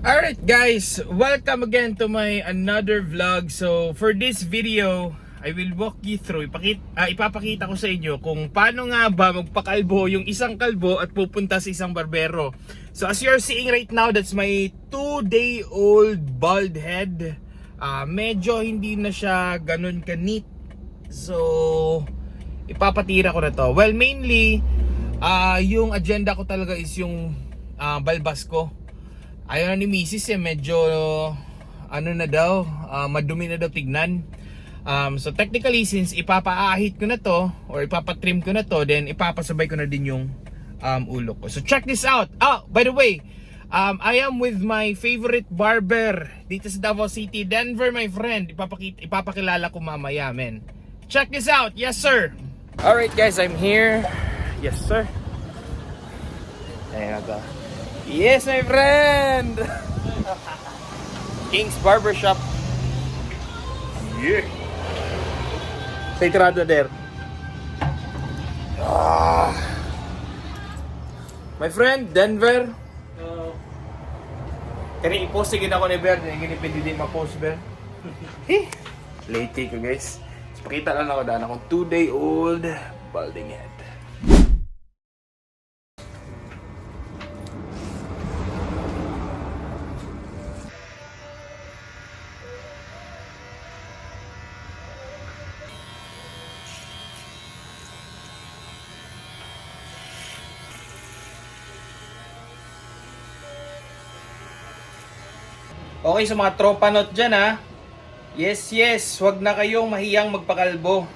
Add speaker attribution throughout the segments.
Speaker 1: Alright guys, welcome again to my another vlog. So for this video, I will walk you through, ipapakita ko sa inyo kung paano nga ba magpakalbo yung isang kalbo at pupunta sa isang barbero. So as you're seeing right now, that's my 2-day-old bald head. Medyo hindi na siya ganun ka-neat. So ipapatira ko na to. Well, mainly yung agenda ko talaga is yung balbas ko. Ayaw na ni Mrs. medyo ano na daw, madumi na daw tignan. So technically, since ipapaahit ko na to or ipapatrim ko na to, then ipapasabay ko na din yung ulo ko. So check this out. By the way, I am with my favorite barber dito sa Davao City, Denver, my friend. Ipapakilala ko mamaya, men. Check this out. Yes, sir. Alright guys, I'm here. Yes, sir. Ayan ito. Yes, my friend! King's Barbershop. Yeah. Say entrada there. My friend, Denver. Kani i-post again ako ni Ber. Hindi pwede din ma-post, Ber. Late ko, guys. So, pakita lang ako daan akong 2-day-old balding head. Okay, sa mga tropa not dyan ha. Yes, wag na kayong mahiyang magpakalbo.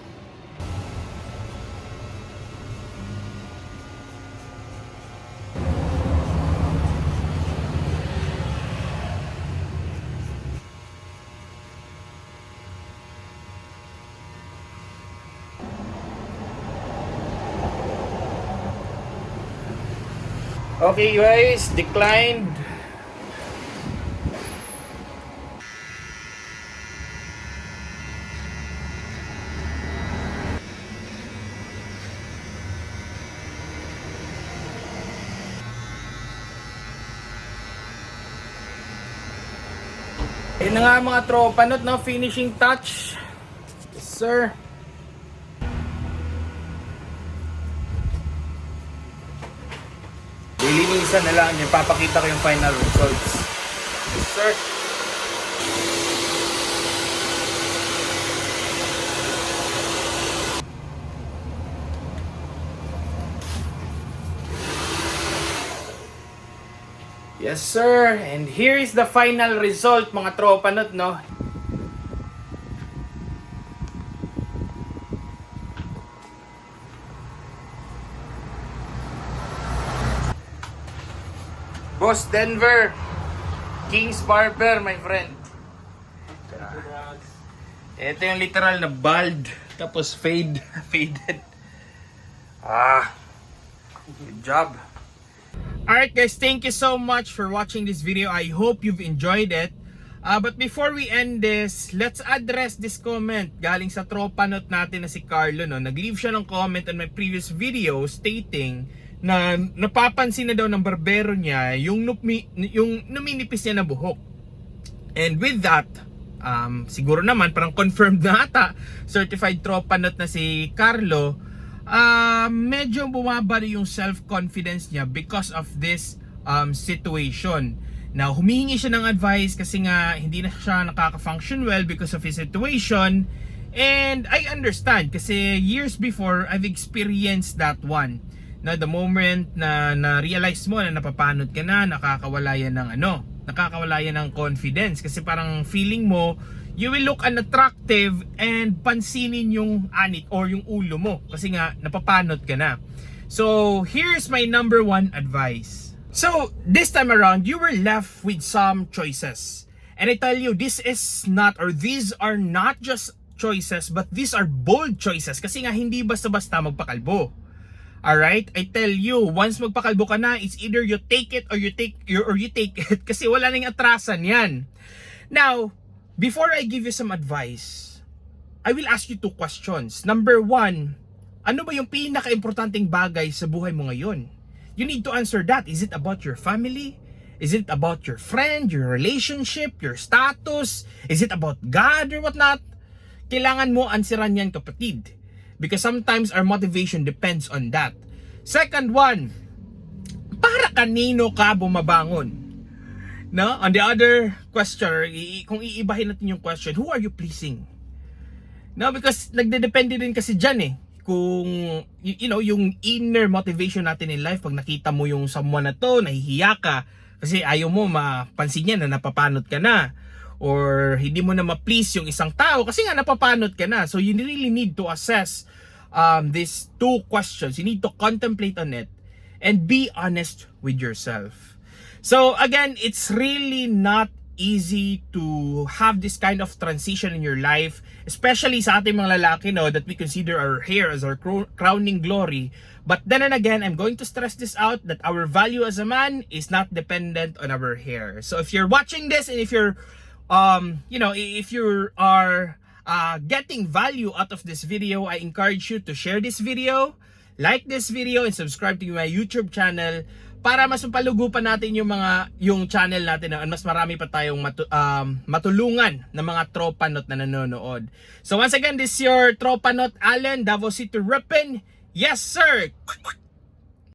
Speaker 1: Okay guys, declined. Yun na nga mga tropa not, no? Finishing touch. Yes, sir. Lilinisan na lang yun. Papakita ko yung final results. Yes, sir. Yes, sir. And here is the final result, mga tropa not, no? Boss Denver, King's Barber, my friend. Ito yung literal na bald, tapos faded. Good job. Alright guys, thank you so much for watching this video. I hope you've enjoyed it. But before we end this, let's address this comment galing sa tropa not natin na si Carlo, no? Nag-leave siya ng comment on my previous video stating na napapansin na daw ng barbero niya yung numinipis niya na buhok. And with that, siguro naman parang confirmed na ata, certified tropa not na si Carlo, medyo bumaba yung self-confidence niya because of this situation. Now, humihingi siya ng advice kasi nga hindi na siya nakaka-function well because of his situation. And I understand kasi years before, I've experienced that one. Na the moment na na-realize mo na napapanot ka na, nakakawala yan ng confidence. Kasi parang feeling mo, you will look unattractive and pansinin yung anit or yung ulo mo kasi nga napapanot ka na. So here's my number 1 advice. So this time around, you were left with some choices. And I tell you, these are not just choices, but these are bold choices kasi nga hindi basta-basta magpakalbo. Alright? I tell you, once magpakalbo ka na, it's either you take it or you take it kasi wala nang atrasan yan. Now, before I give you some advice, I will ask you 2 questions. Number 1, ano ba yung pinaka-importanting bagay sa buhay mo ngayon? You need to answer that. Is it about your family? Is it about your friend, your relationship, your status? Is it about God or whatnot? Kailangan mo ansiran yan, kapatid. Because sometimes our motivation depends on that. Second one, para kanino ka bumabangon? No? On the other question, kung iibahin natin yung question, who are you pleasing? No, because nagdedepende din kasi dyan eh. Kung, yung inner motivation natin in life, pag nakita mo yung someone na to, nahihiya ka, kasi ayaw mo mapansin niya na napapanot ka na. Or hindi mo na ma-please yung isang tao kasi nga napapanot ka na. So you really need to assess these two questions. You need to contemplate on it and be honest with yourself. So again, it's really not easy to have this kind of transition in your life, especially sa ating mga lalaki, no, that we consider our hair as our crowning glory. But then and again, I'm going to stress this out, that our value as a man is not dependent on our hair. So if you're watching this and if you're if you are getting value out of this video, I encourage you to share this video, like this video, and subscribe to my YouTube channel para mas mapalugupan natin yung channel natin na mas marami pa tayong matulungan ng mga tropa not na nanonood. So once again, this is your tropa not Allen, Davao City reppin'. Yes sir.